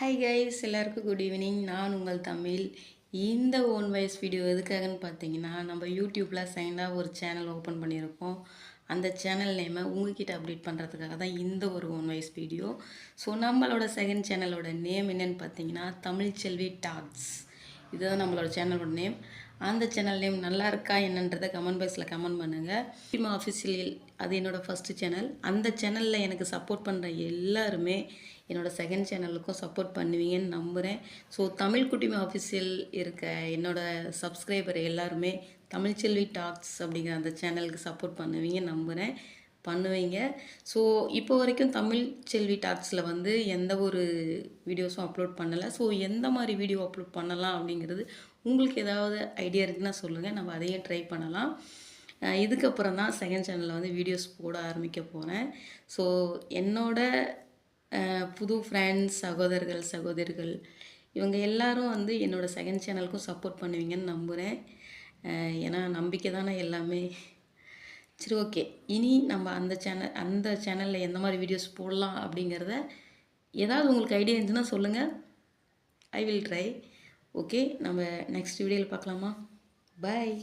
Hi guys, எல்லாருக்கும் good evening. நான் உங்கள் தமிழ். இந்த ஓன் வாய்ஸ் வீடியோ எதுக்காகன்னு பார்த்தீங்கன்னா, நம்ம யூடியூப்பில் செகண்டாக ஒரு சேனல் ஓப்பன் பண்ணியிருக்கோம். அந்த சேனல் நேமை உங்ககிட்ட அப்டேட் பண்ணுறதுக்காக தான் இந்த ஒரு ஓன் வாய்ஸ் வீடியோ. ஸோ நம்மளோட செகண்ட் சேனலோட நேம் என்னென்னு பார்த்தீங்கன்னா, தமிழ்ச்செல்வி டாக்ஸ். இதுதான் நம்மளோட சேனலோட நேம். அந்த சேனல் நேம் நல்லா இருக்கா என்னன்றதை கமெண்ட் பாக்ஸில் கமெண்ட் பண்ணுங்கள். குட்டிமா ஆஃபீஷியல் அது என்னோடய ஃபஸ்ட்டு சேனல். அந்த சேனலில் எனக்கு சப்போர்ட் பண்ணுற எல்லாருமே என்னோடய செகண்ட் சேனலுக்கும் சப்போர்ட் பண்ணுவீங்கன்னு நம்புகிறேன். ஸோ தமிழ் குட்டிமா ஆஃபீஷியல் இருக்க என்னோடய சப்ஸ்கிரைபர் எல்லாருமே தமிழ்ச்செல்வி டாக்ஸ் அப்படிங்கிற அந்த சேனலுக்கு சப்போர்ட் பண்ணுவீங்கன்னு நம்புகிறேன், பண்ணுவீங்க. ஸோ இப்போ வரைக்கும் தமிழ்ச்செல்வி டாக்ஸில் வந்து எந்த ஒரு வீடியோஸும் அப்லோட் பண்ணலை. ஸோ எந்த மாதிரி வீடியோ அப்லோட் பண்ணலாம் அப்படிங்கிறது உங்களுக்கு ஏதாவது ஐடியா இருக்குன்னா சொல்லுங்கள், நம்ம அதையும் ட்ரை பண்ணலாம். இதுக்கப்புறம் தான் செகண்ட் சேனலில் வந்து வீடியோஸ் போட ஆரம்பிக்க போகிறேன். ஸோ என்னோட புது ஃப்ரெண்ட்ஸ், சகோதரிகள் இவங்க எல்லாரும் வந்து என்னோடய செகண்ட் சேனலுக்கும் சப்போர்ட் பண்ணுவீங்கன்னு நம்புகிறேன். ஏன்னா நம்பிக்கை தானே எல்லாமே. சரி, ஓகே. இனி நம்ம அந்த சேனலில் எந்த மாதிரி வீடியோஸ் போடலாம் அப்படிங்கிறத ஏதாவது உங்களுக்கு ஐடியா இருந்துச்சுன்னா சொல்லுங்கள், ஐ வில் ட்ரை. ஓகே, நம்ம நெக்ஸ்ட் வீடியோவில் பார்க்கலாமா? பாய்.